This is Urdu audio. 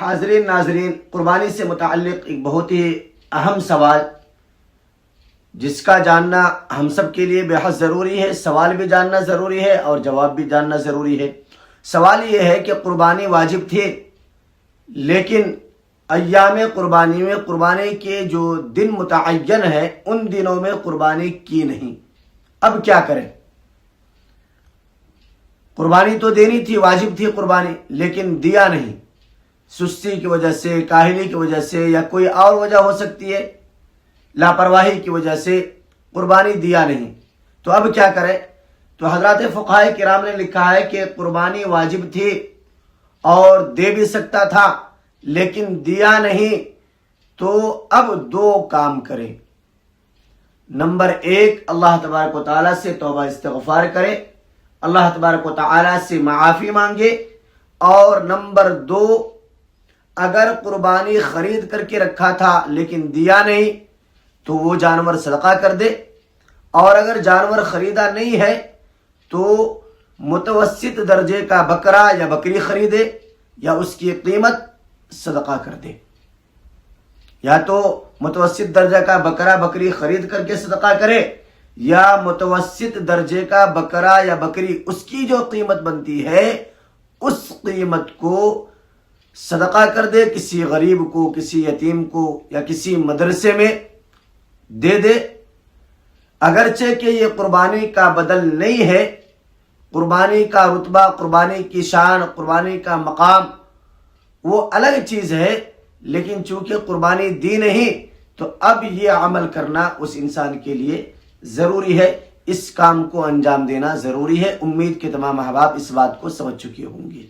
حاضرین ناظرین، قربانی سے متعلق ایک بہت ہی اہم سوال جس کا جاننا ہم سب کے لیے بے حد ضروری ہے۔ سوال بھی جاننا ضروری ہے اور جواب بھی جاننا ضروری ہے۔ سوال یہ ہے کہ قربانی واجب تھی، لیکن ایام قربانی میں قربانی کے جو دن متعین ہے ان دنوں میں قربانی کی نہیں، اب کیا کریں؟ قربانی تو دینی تھی، واجب تھی قربانی، لیکن دیا نہیں، سستی کی وجہ سے، کاہلی کی وجہ سے، یا کوئی اور وجہ ہو سکتی ہے، لاپرواہی کی وجہ سے قربانی دیا نہیں، تو اب کیا کرے؟ تو حضرات فقہائے کرام نے لکھا ہے کہ قربانی واجب تھی اور دے بھی سکتا تھا لیکن دیا نہیں، تو اب دو کام کرے۔ نمبر ایک، اللہ تبارک و تعالیٰ سے توبہ استغفار کرے، اللہ تبارک و تعالیٰ سے معافی مانگے، اور نمبر دو، اگر قربانی خرید کر کے رکھا تھا لیکن دیا نہیں تو وہ جانور صدقہ کر دے، اور اگر جانور خریدا نہیں ہے تو متوسط درجے کا بکرا یا بکری خریدے یا اس کی قیمت صدقہ کر دے، یا تو متوسط درجے کا بکرا بکری خرید کر کے صدقہ کرے، یا متوسط درجے کا بکرا یا بکری اس کی جو قیمت بنتی ہے اس قیمت کو صدقہ کر دے، کسی غریب کو، کسی یتیم کو، یا کسی مدرسے میں دے دے۔ اگرچہ کہ یہ قربانی کا بدل نہیں ہے، قربانی کا رتبہ، قربانی کی شان، قربانی کا مقام وہ الگ چیز ہے، لیکن چونکہ قربانی دی نہیں تو اب یہ عمل کرنا اس انسان کے لیے ضروری ہے، اس کام کو انجام دینا ضروری ہے۔ امید کہ تمام احباب اس بات کو سمجھ چکے ہوں گے۔